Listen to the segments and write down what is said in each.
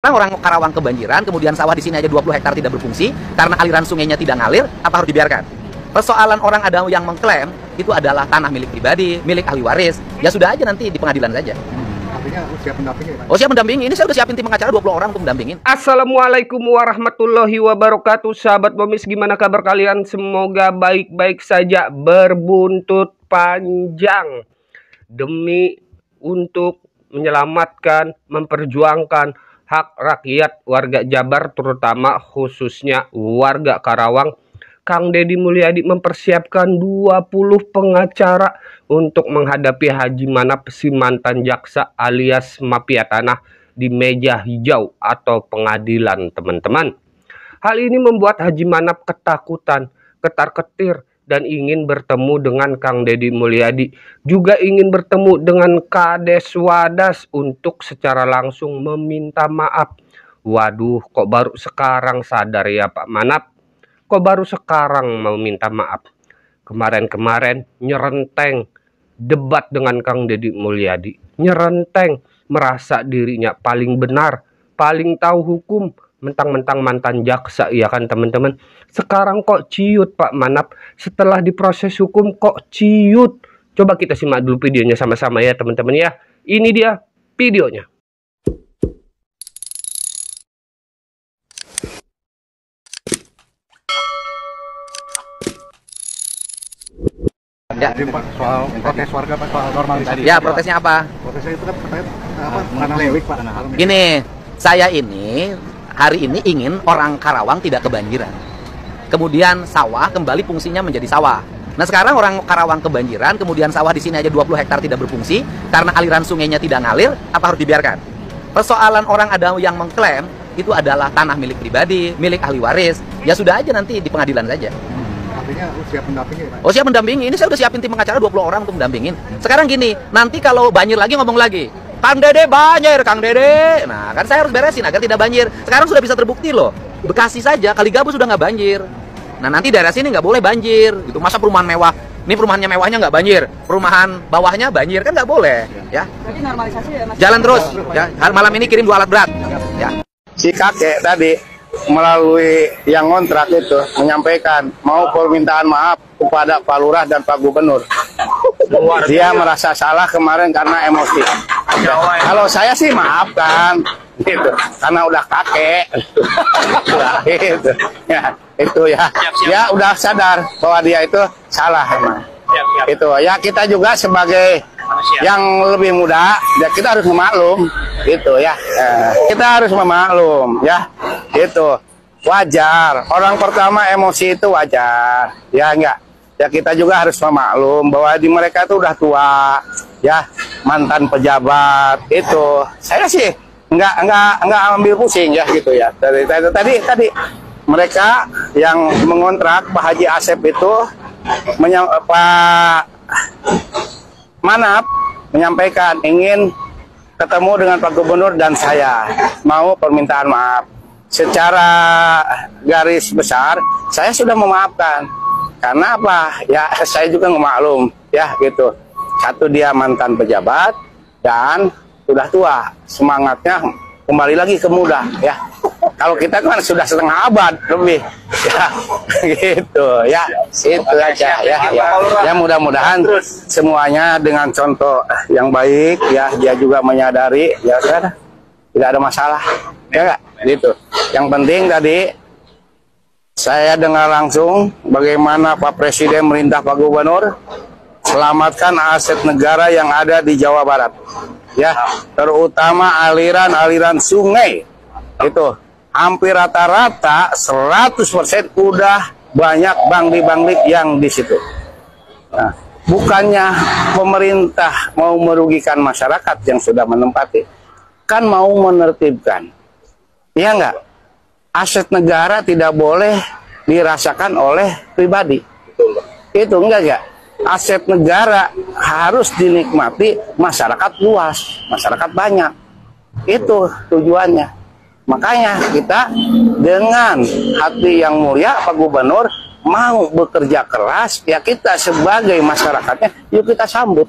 Orang Karawang kebanjiran, kemudian sawah di sini aja 20 hektar tidak berfungsi karena aliran sungainya tidak ngalir, apa harus dibiarkan? Persoalan orang ada yang mengklaim itu adalah tanah milik pribadi, milik ahli waris, ya sudah aja nanti di pengadilan saja. Artinya siap mendampingi, Pak? Oh, siap mendampingi. Ini saya udah siapin tim pengacara 20 orang untuk mendampingin. Assalamualaikum warahmatullahi wabarakatuh. Sahabat Bomis, gimana kabar kalian? Semoga baik-baik saja. Berbuntut panjang demi untuk menyelamatkan, memperjuangkan hak rakyat warga Jabar, terutama khususnya warga Karawang. Kang Deddy Mulyadi mempersiapkan 20 pengacara untuk menghadapi Haji Manap, si mantan jaksa alias mafia tanah di meja hijau atau pengadilan, teman-teman. Hal ini membuat Haji Manap ketakutan, ketar-ketir, dan ingin bertemu dengan Kang Deddy Mulyadi. Juga ingin bertemu dengan Kades Wadas untuk secara langsung meminta maaf. Waduh, kok baru sekarang sadar ya Pak Manap? Kok baru sekarang mau minta maaf? Kemarin-kemarin nyerenteng debat dengan Kang Deddy Mulyadi. Nyerenteng merasa dirinya paling benar, paling tahu hukum. Mentang-mentang mantan jaksa, ya kan teman-teman. Sekarang kok ciut Pak Manap? Setelah diproses hukum kok ciut? Coba kita simak dulu videonya sama-sama ya teman-teman ya. Ini dia videonya. Ya. Jadi Pak, soal protes warga Pak, soal normalisasi. Ya, protesnya apa? Protesnya itu kan terkait tanah lewik Pak. Gini, saya ini hari ini ingin orang Karawang tidak kebanjiran. Kemudian sawah kembali fungsinya menjadi sawah. Nah, sekarang orang Karawang kebanjiran, kemudian sawah di sini aja 20 hektar tidak berfungsi karena aliran sungainya tidak ngalir, apa harus dibiarkan? Persoalan orang ada yang mengklaim itu adalah tanah milik pribadi, milik ahli waris, ya sudah aja nanti di pengadilan saja. Artinya siap mendampingi, Pak? Oh, siap mendampingi. Ini saya udah siapin tim pengacara 20 orang untuk mendampingin. Sekarang gini, nanti kalau banjir lagi ngomong lagi, Kang Dede banjir, Kang Dede. Nah, kan saya harus beresin agar tidak banjir. Sekarang sudah bisa terbukti loh. Bekasi saja, Kaligabus sudah nggak banjir. Nah, nanti daerah sini nggak boleh banjir. Gitu. Masa perumahan mewah? Ini perumahannya mewahnya nggak banjir, perumahan bawahnya banjir, kan nggak boleh. Ya. Jadi normalisasi ya, Mas? Jalan terus. Ya. Malam ini kirim 2 alat berat. Ya. Si kakek tadi melalui yang ngontrak itu menyampaikan mau permintaan maaf kepada Pak Lurah dan Pak Gubernur. Dia merasa salah kemarin karena emosi. Kalau saya sih maafkan, gitu, karena udah kakek, gitu. Ya, itu ya, dia udah sadar bahwa dia itu salah emang. Itu ya, kita juga sebagai yang lebih muda, ya kita harus memaklum, gitu ya. Kita harus memaklum, ya, itu wajar. Orang pertama emosi itu wajar, ya enggak. Ya kita juga harus memaklum bahwa di mereka itu udah tua, ya, mantan pejabat itu. Saya sih enggak ambil pusing ya gitu ya. Tadi mereka yang mengontrak Pak Haji Asep itu Pak Manap menyampaikan ingin ketemu dengan Pak Gubernur dan saya mau permintaan maaf. Secara garis besar saya sudah memaafkan. Karena apa? Ya saya juga ngemaklum ya gitu. Satu, dia mantan pejabat dan sudah tua, semangatnya kembali lagi ke muda ya. Kalau kita kan sudah setengah abad lebih ya gitu ya. Itu aja ya. Ya mudah-mudahan semuanya dengan contoh yang baik ya, dia juga menyadari ya kan tidak ada masalah ya enggak gitu. Yang penting tadi saya dengar langsung bagaimana Pak Presiden merintah Pak Gubernur selamatkan aset negara yang ada di Jawa Barat. Ya, terutama aliran-aliran sungai. Itu hampir rata-rata 100% udah banyak bangli-bangli yang di situ. Nah, bukannya pemerintah mau merugikan masyarakat yang sudah menempati, kan mau menertibkan. Iya enggak? Aset negara tidak boleh dirasakan oleh pribadi. Itu enggak. Aset negara harus dinikmati masyarakat luas, masyarakat banyak. Itu tujuannya. Makanya kita dengan hati yang mulia Pak Gubernur mau bekerja keras, ya kita sebagai masyarakatnya yuk kita sambut.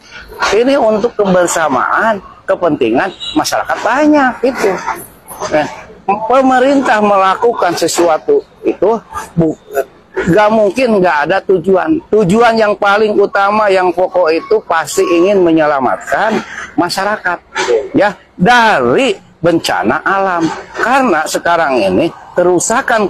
Ini untuk kebersamaan, kepentingan masyarakat banyak itu. Nah, pemerintah melakukan sesuatu itu gak mungkin nggak ada tujuan. Tujuan yang paling utama, yang pokok itu pasti ingin menyelamatkan masyarakat ya dari bencana alam. Karena sekarang ini kerusakan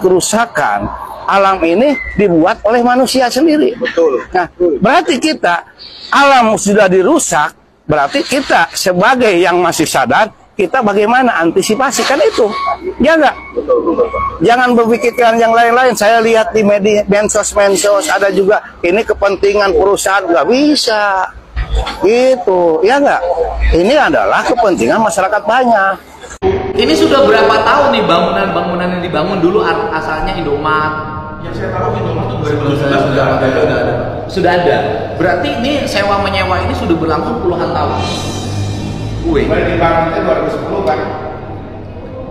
alam ini dibuat oleh manusia sendiri. Betul. Nah, berarti kita alam sudah dirusak, berarti kita sebagai yang masih sadar, kita bagaimana antisipasi, kan itu ya enggak? Jangan berpikirkan yang lain-lain. Saya lihat di media mensos ada juga ini kepentingan perusahaan, nggak bisa gitu ya enggak? Ini adalah kepentingan masyarakat banyak. Ini sudah berapa tahun nih bangunan yang dibangun dulu asalnya Indomaret? Yang saya tahu Indomaret itu 2019 sudah ada. Sudah ada. Berarti ini sewa menyewa ini sudah berlangsung puluhan tahun. Wih. Mulai dibangunnya 2010 kan?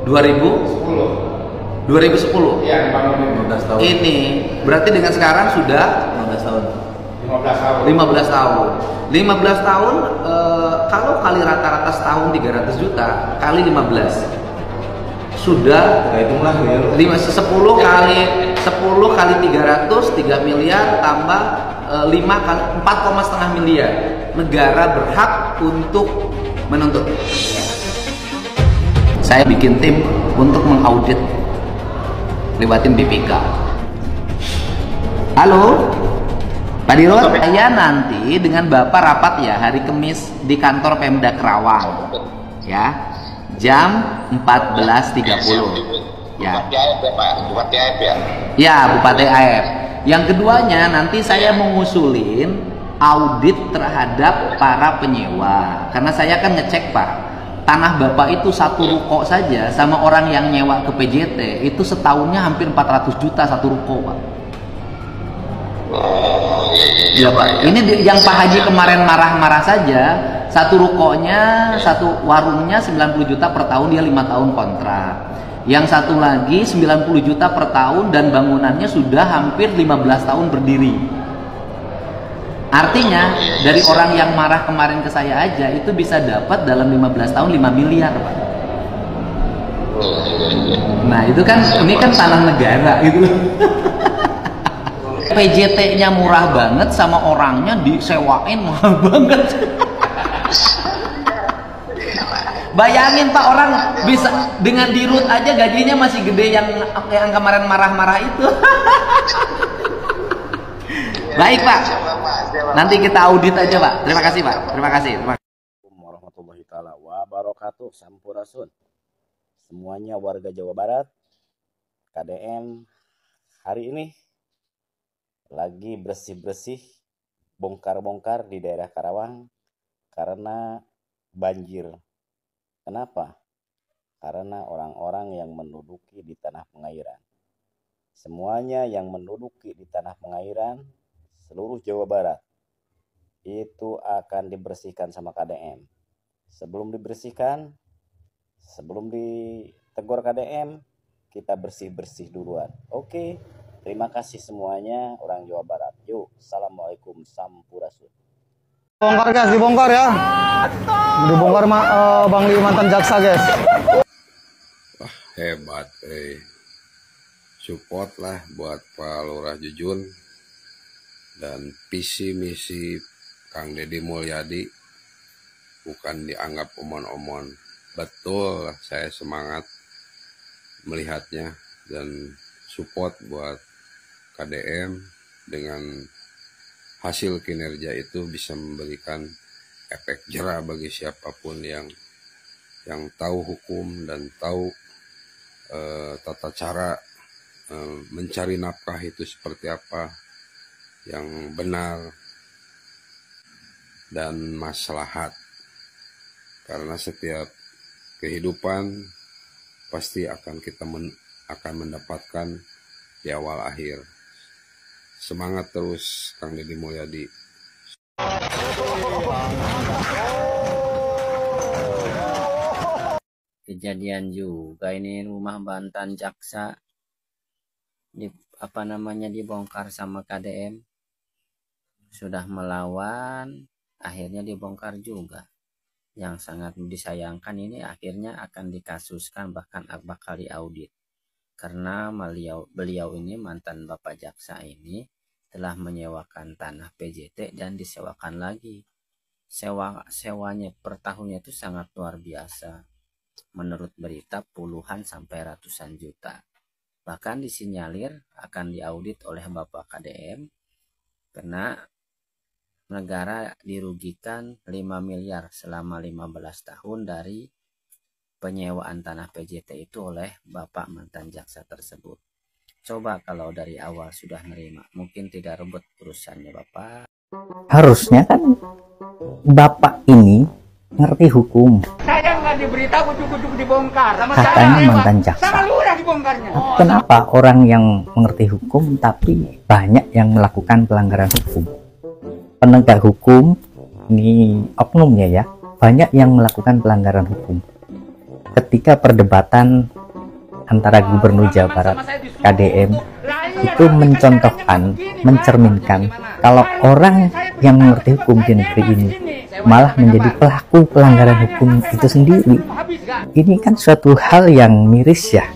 2010. 2010. Iya, dibangun 15 tahun. Ini berarti dengan sekarang sudah 15 tahun. 15 tahun. 15 tahun. 15 tahun kalau kali rata-rata setahun 300 juta kali 15 sudah hitunglah ya. 10 kali 300 3 miliar tambah 5 kali 4,5 miliar. Negara berhak untuk menuntut. Saya bikin tim untuk mengaudit, lewatin BPK. Halo Pak Dirut, saya nanti dengan Bapak rapat ya hari Kamis di kantor Pemda Kerawang ya jam 14.30 ya. Bupati AF ya? Ya, Bupati AF. Yang keduanya nanti saya mengusulin audit terhadap para penyewa, karena saya kan ngecek Pak, tanah Bapak itu satu ruko saja sama orang yang nyewa ke PJT itu setahunnya hampir 400 juta satu ruko Pak. Iya Pak, ini yang Pak Haji kemarin marah-marah saja, satu rukonya, satu warungnya 90 juta per tahun, dia 5 tahun kontrak. Yang satu lagi 90 juta per tahun dan bangunannya sudah hampir 15 tahun berdiri. Artinya dari orang yang marah kemarin ke saya aja itu bisa dapat dalam 15 tahun 5 miliar Pak. Nah itu kan, ini kan tanah negara gitu. PJT-nya murah banget sama orangnya disewain mahal banget. Bayangin Pak, orang bisa dengan Dirut aja gajinya masih gede yang kemarin marah-marah itu. Baik Pak, nanti kita audit aja Pak. Terima kasih Pak. Terima kasih. Assalamualaikum warahmatullahi taala wabarakatuh. Sampurasun. Semuanya warga Jawa Barat, KDM hari ini lagi bersih-bersih, bongkar-bongkar di daerah Karawang karena banjir. Kenapa? Karena orang-orang yang menduduki di tanah pengairan. Semuanya yang menduduki di tanah pengairan seluruh Jawa Barat itu akan dibersihkan sama KDM. Sebelum dibersihkan, sebelum ditegur KDM, kita bersih-bersih duluan. Oke. Terima kasih semuanya orang Jawa Barat. Yuk, assalamualaikum, sampurasun. Bongkar guys, dibongkar ya. Dibongkar Bang Li mantan jaksa guys. Wah, hebat, support lah buat Pak Lurah Jujun dan visi misi Kang Deddy Mulyadi bukan dianggap omon-omon. Betul, saya semangat melihatnya dan support buat KDM dengan hasil kinerja itu bisa memberikan efek jera bagi siapapun yang tahu hukum dan tahu tata cara mencari nafkah itu seperti apa yang benar dan maslahat, karena setiap kehidupan pasti akan kita akan mendapatkan di awal akhir. Semangat terus Kang Deddy Mulyadi. Kejadian juga ini rumah mantan jaksa dibongkar sama KDM. Sudah melawan, akhirnya dibongkar juga. yang sangat disayangkan ini akhirnya akan dikasuskan, bahkan bakal diaudit. Karena beliau ini, mantan Bapak Jaksa ini, telah menyewakan tanah PJT dan disewakan lagi. Sewanya per tahunnya itu sangat luar biasa. Menurut berita puluhan sampai ratusan juta. Bahkan disinyalir akan diaudit oleh Bapak KDM karena negara dirugikan 5 miliar selama 15 tahun dari penyewaan tanah PJT itu oleh Bapak mantan jaksa tersebut. Coba kalau dari awal sudah nerima, mungkin tidak ribet urusannya Bapak. Harusnya kan Bapak ini ngerti hukum. Saya nggak diberitahu kucuk-kucuk dibongkar. Katanya mantan jaksa. Kenapa orang yang mengerti hukum tapi banyak yang melakukan pelanggaran hukum? Penegak hukum, ini oknumnya ya, banyak yang melakukan pelanggaran hukum. Ketika perdebatan antara Gubernur Jawa Barat KDM itu mencontohkan, mencerminkan kalau orang yang mengerti hukum di negeri ini malah menjadi pelaku pelanggaran hukum itu sendiri. Ini kan suatu hal yang miris ya.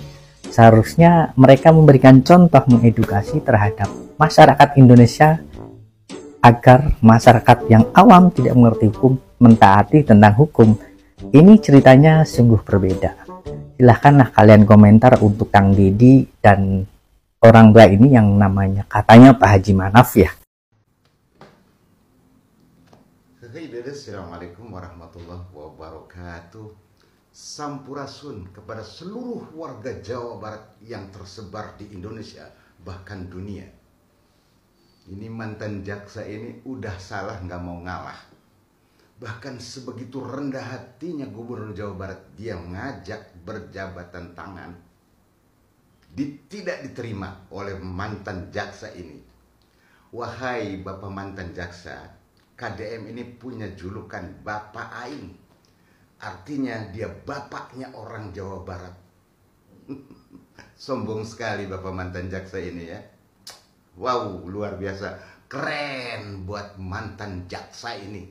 Seharusnya mereka memberikan contoh, mengedukasi terhadap masyarakat Indonesia agar masyarakat yang awam tidak mengerti hukum mentaati tentang hukum. Ini ceritanya sungguh berbeda. Silahkanlah kalian komentar untuk Kang Deddy dan orang tua ini yang namanya katanya Pak Haji Manaf ya. Assalamualaikum warahmatullahi wabarakatuh. Sampurasun kepada seluruh warga Jawa Barat yang tersebar di Indonesia bahkan dunia. Ini mantan jaksa ini udah salah nggak mau ngalah. Bahkan sebegitu rendah hatinya Gubernur Jawa Barat, dia ngajak berjabatan tangan, tidak diterima oleh mantan jaksa ini. Wahai Bapak mantan jaksa, KDM ini punya julukan Bapak Aing. Artinya dia bapaknya orang Jawa Barat. Sombong sekali Bapak mantan jaksa ini ya. Wow, luar biasa. Keren buat mantan jaksa ini.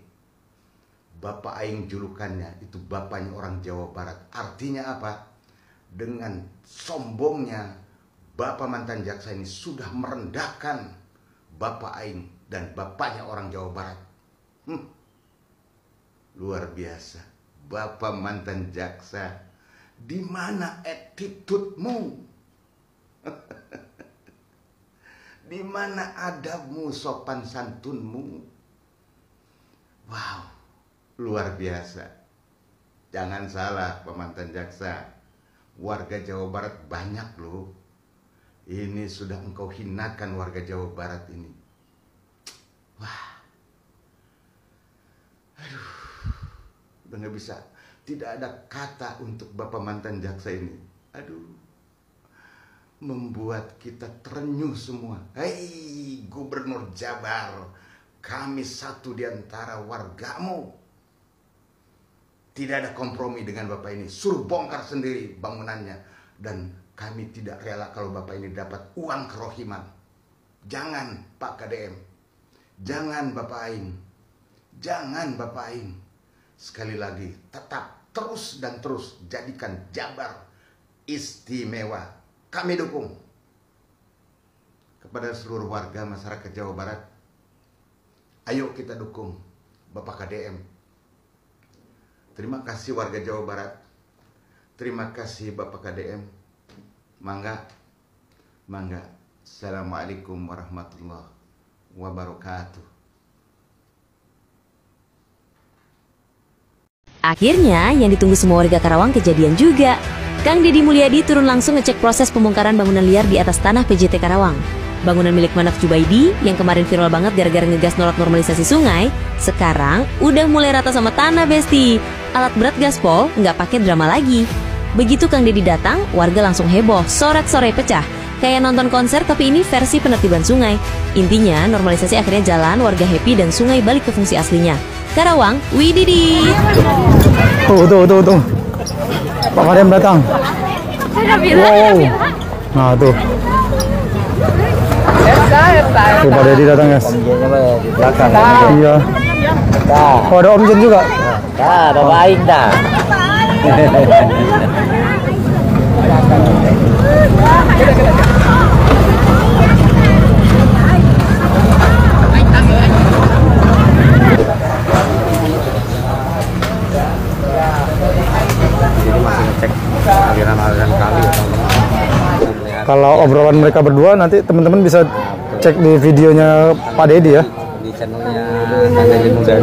Bapak Aing julukannya itu bapaknya orang Jawa Barat. Artinya apa? Dengan sombongnya Bapak mantan jaksa ini sudah merendahkan Bapak Aing dan bapaknya orang Jawa Barat. Luar biasa. Bapak mantan jaksa, di mana attitude-mu? Di mana adabmu, sopan santunmu? Wow, luar biasa. Jangan salah Pak mantan jaksa, warga Jawa Barat banyak loh. Ini sudah engkau hinakan warga Jawa Barat ini. Wah, aduh, udah nggak bisa. Tidak ada kata untuk Bapak mantan jaksa ini. Aduh, membuat kita terenyuh semua. Hei Gubernur Jabar, kami satu di antara wargamu. Tidak ada kompromi dengan Bapak ini. Suruh bongkar sendiri bangunannya. Dan kami tidak rela kalau Bapak ini dapat uang kerohiman. Jangan Pak KDM. Jangan Bapak Aing. Jangan Bapak Aing. Sekali lagi, tetap terus dan terus jadikan Jabar istimewa. Kami dukung. Kepada seluruh warga masyarakat Jawa Barat, ayo kita dukung Bapak KDM. Terima kasih warga Jawa Barat. Terima kasih Bapak KDM. Mangga, mangga. Assalamualaikum warahmatullahi wabarakatuh. Akhirnya yang ditunggu semua warga Karawang kejadian juga. Kang Deddy Mulyadi turun langsung ngecek proses pembongkaran bangunan liar di atas tanah PJT Karawang. Bangunan milik Manaf Jubaidi yang kemarin viral banget gara-gara ngegas nolak normalisasi sungai, sekarang udah mulai rata sama tanah besti. Alat berat gaspol nggak pakai drama lagi. Begitu Kang Deddy datang, warga langsung heboh, sorak-sorai pecah. Kayak nonton konser tapi ini versi penertiban sungai. Intinya normalisasi akhirnya jalan, warga happy dan sungai balik ke fungsi aslinya. Karawang, wididi. Tuh. Pak KDM datang. Wow. Nah tuh. Tuh Pak Deddy datang guys. Iya. Oh, ada Om Jin juga. Bapak Aing dah. aliran-aliran kali ya, Kalau obrolan mereka berdua nanti teman-teman bisa cek di videonya Pak Dedi ya. Di channelnya Kang Deddy Muda.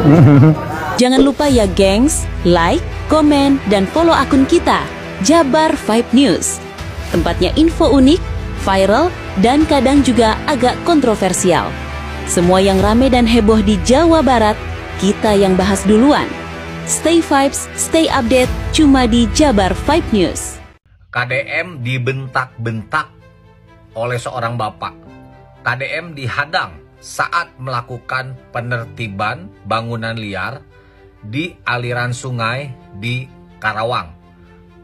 Jangan lupa ya gengs, like, komen, dan follow akun kita, Jabar Vibe News. Tempatnya info unik, viral, dan kadang juga agak kontroversial. Semua yang rame dan heboh di Jawa Barat, kita yang bahas duluan. Stay vibes, stay update, cuma di Jabar Vibe News. KDM dibentak-bentak oleh seorang bapak. KDM dihadang saat melakukan penertiban bangunan liar di aliran sungai di Karawang.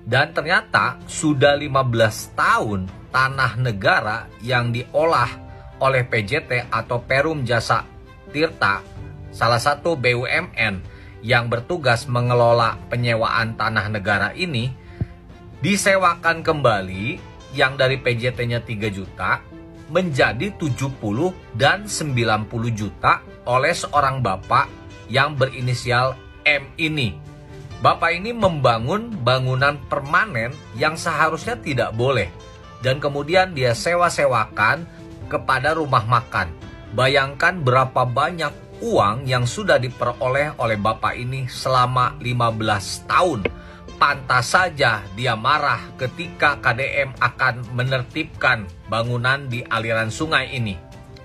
Dan ternyata sudah 15 tahun tanah negara yang diolah oleh PJT atau Perum Jasa Tirta, salah satu BUMN yang bertugas mengelola penyewaan tanah negara ini, disewakan kembali yang dari PJT-nya 3 juta menjadi 70 dan 90 juta oleh seorang bapak yang berinisial M ini. Bapak ini membangun bangunan permanen yang seharusnya tidak boleh, dan kemudian dia sewa-sewakan kepada rumah makan. Bayangkan berapa banyak uang yang sudah diperoleh oleh bapak ini selama 15 tahun. Pantas saja dia marah ketika KDM akan menertibkan bangunan di aliran sungai ini.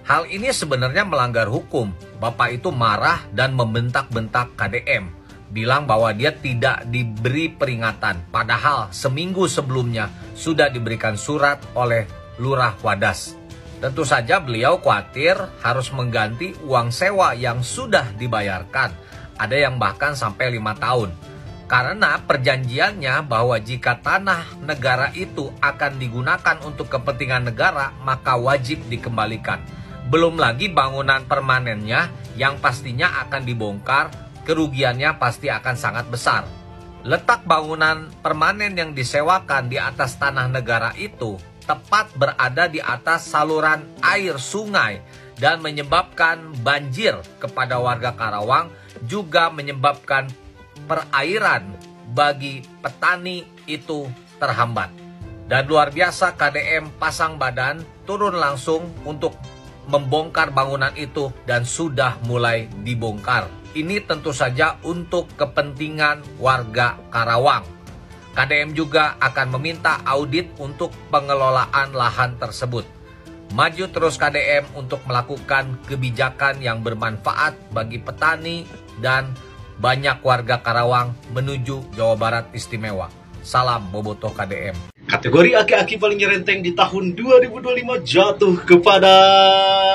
Hal ini sebenarnya melanggar hukum. Bapak itu marah dan membentak-bentak KDM, bilang bahwa dia tidak diberi peringatan, padahal seminggu sebelumnya sudah diberikan surat oleh Lurah Wadas. Tentu saja beliau khawatir harus mengganti uang sewa yang sudah dibayarkan. Ada yang bahkan sampai 5 tahun. Karena perjanjiannya bahwa jika tanah negara itu akan digunakan untuk kepentingan negara, maka wajib dikembalikan. Belum lagi bangunan permanennya yang pastinya akan dibongkar, kerugiannya pasti akan sangat besar. Letak bangunan permanen yang disewakan di atas tanah negara itu tepat berada di atas saluran air sungai dan menyebabkan banjir kepada warga Karawang, juga menyebabkan perairan bagi petani itu terhambat. Dan luar biasa, KDM pasang badan turun langsung untuk membongkar bangunan itu dan sudah mulai dibongkar. Ini tentu saja untuk kepentingan warga Karawang. KDM juga akan meminta audit untuk pengelolaan lahan tersebut. Maju terus KDM untuk melakukan kebijakan yang bermanfaat bagi petani dan banyak warga Karawang menuju Jawa Barat Istimewa. Salam Bobotoh KDM. Kategori aki-aki paling nyerenteng di tahun 2025 jatuh kepada...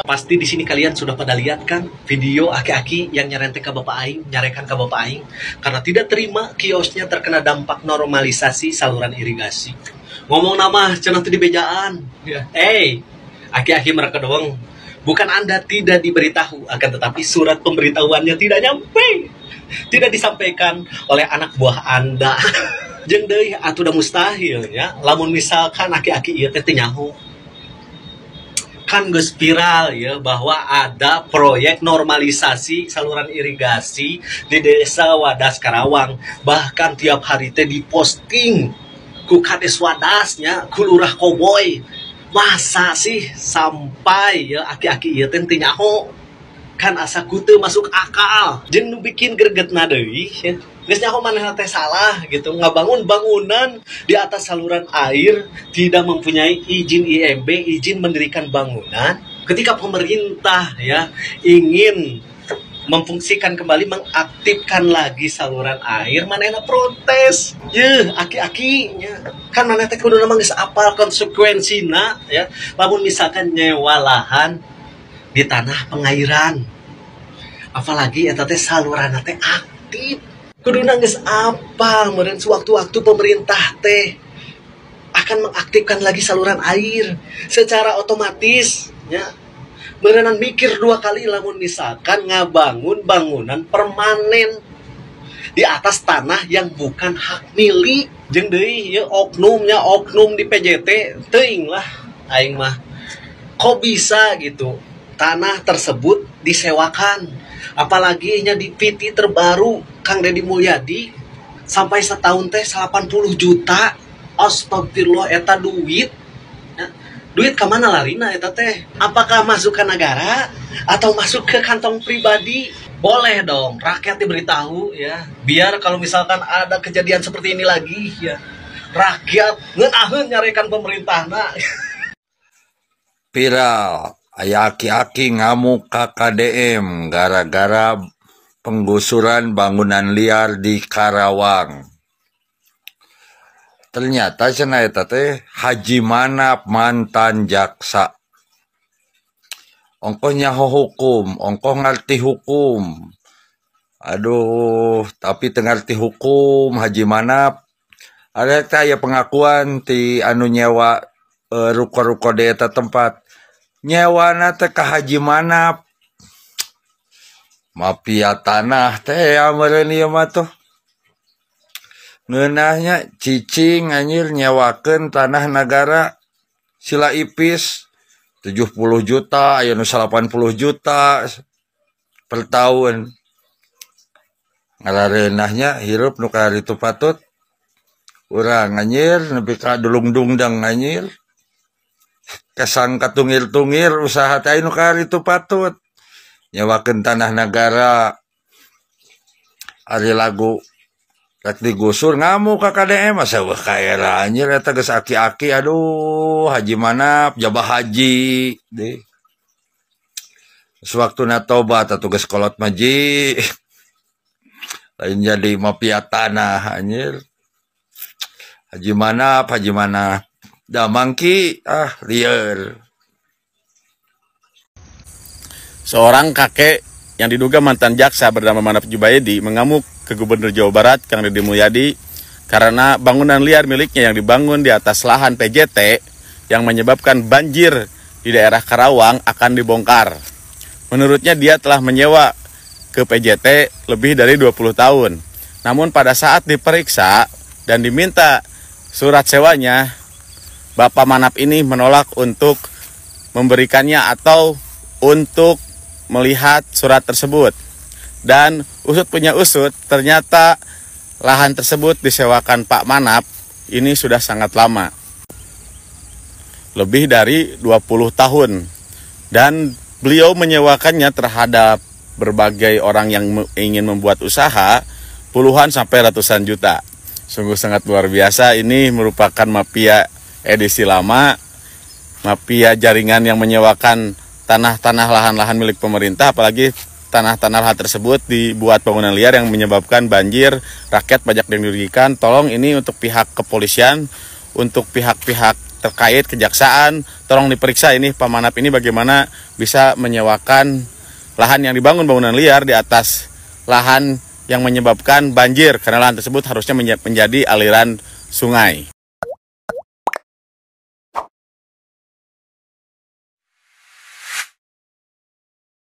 Pasti di sini kalian sudah pada lihat kan video aki-aki yang nyerenteng ke Bapak Aing, nyarekan ke Bapak Aing karena tidak terima kiosnya terkena dampak normalisasi saluran irigasi. Ngomong nama cenah teu dibejaan. Aki-aki mereka doang. Bukan Anda tidak diberitahu, akan tetapi surat pemberitahuannya tidak nyampe. Tidak disampaikan oleh anak buah Anda. Jeung deui atuh da mustahil ya. Lamun misalkan aki-aki ieu teh nyaho. Kan geus viral ya bahwa ada proyek normalisasi saluran irigasi di Desa Wadas Karawang. Bahkan tiap hari teh diposting ku Kades Wadasnya, ku Lurah Koboy. Masa sih sampai ya aki-aki ieu teh nyaho? Kan asa kutu masuk akal. Jeung nu bikin gregetna deui ya. Geus nyaho manehna teh salah gitu, ngabangun bangunan di atas saluran air, tidak mempunyai izin IMB, izin mendirikan bangunan. Ketika pemerintah ya ingin memfungsikan kembali, mengaktifkan lagi saluran air, manehna protes. Aki-akinya kan maneh teh kudu mah geus apal konsekuensina ya. Lamun misalkan nyewa lahan di tanah pengairan, apalagi eta teh saluranna teh aktif, kuduna geus apal meureun sewaktu-waktu pemerintah teh akan mengaktifkan lagi saluran air secara otomatis ya. Merenan mikir 2 kali lamun misalkan ngabangun bangunan permanen di atas tanah yang bukan hak milik. Jeung deui ya oknum di PJT teuing lah aing mah. Kok bisa gitu tanah tersebut disewakan, apalagi nya di PT terbaru Kang Deddy Mulyadi sampai setahun teh 80 juta. Astagfirullah, eta duit. Duit kemana larina eta teh? Apakah masuk ke negara atau masuk ke kantong pribadi? Boleh dong rakyat diberitahu ya, biar kalau misalkan ada kejadian seperti ini lagi ya, rakyat ngeunaheun nyarekan pemerintah. Nah Viral, aya aki-aki ngamuk ka KDM gara-gara penggusuran bangunan liar di Karawang. Ternyata cenah eta teh Haji Manap mantan jaksa. Ongkoh nyaho hukum, ongkoh ngarti hukum. Aduh, tapi teu ngarti hukum Haji Manap. Ada teh aya pengakuan ti anu nyewa ruko-ruko di eta tempat. Nyewana teh ka Haji Manap. Mafia tanah teh ameureun ieu mah tuh. Ngeunahnya cicing anjir nyewakeun tanah negara sila ipis 70 juta, aya nu 80 juta per tahun. Ngarareunahnya hirup nu karitu patut. Urang anjir nepi ka dulung-dungdang anjir. Kesang katungir-tungir usaha teh nu karitu patut. Nyewakeun tanah negara. Ari lagu rek digusur ngamuk ka KDM masa wah kaera anjir eta geus aki-aki. Aduh Haji Manap jabah haji deh. Sewaktuna tobat atuh geus kolot maji. Lain jadi mafia tanah anjir. Haji Manap da mangki liar. Seorang kakek yang diduga mantan jaksa bernama Manap Jubaidi mengamuk ke Gubernur Jawa Barat Kang Deddy Mulyadi karena bangunan liar miliknya yang dibangun di atas lahan PJT yang menyebabkan banjir di daerah Karawang akan dibongkar. Menurutnya dia telah menyewa ke PJT lebih dari 20 tahun. Namun pada saat diperiksa dan diminta surat sewanya, Bapak Manap ini menolak untuk memberikannya atau untuk melihat surat tersebut. Dan usut punya usut, ternyata lahan tersebut disewakan Pak Manap ini sudah sangat lama. Lebih dari 20 tahun. Dan beliau menyewakannya terhadap berbagai orang yang ingin membuat usaha puluhan sampai ratusan juta. Sungguh sangat luar biasa. Ini merupakan mafia edisi lama, mafia jaringan yang menyewakan tanah-tanah lahan-lahan milik pemerintah, apalagi tanah-tanah lahan tersebut dibuat bangunan liar yang menyebabkan banjir, rakyat banyak yang dirugikan. Tolong ini untuk pihak kepolisian, untuk pihak-pihak terkait kejaksaan, tolong diperiksa ini Pak Manap ini bagaimana bisa menyewakan lahan yang dibangun bangunan liar di atas lahan yang menyebabkan banjir, karena lahan tersebut harusnya menjadi aliran sungai.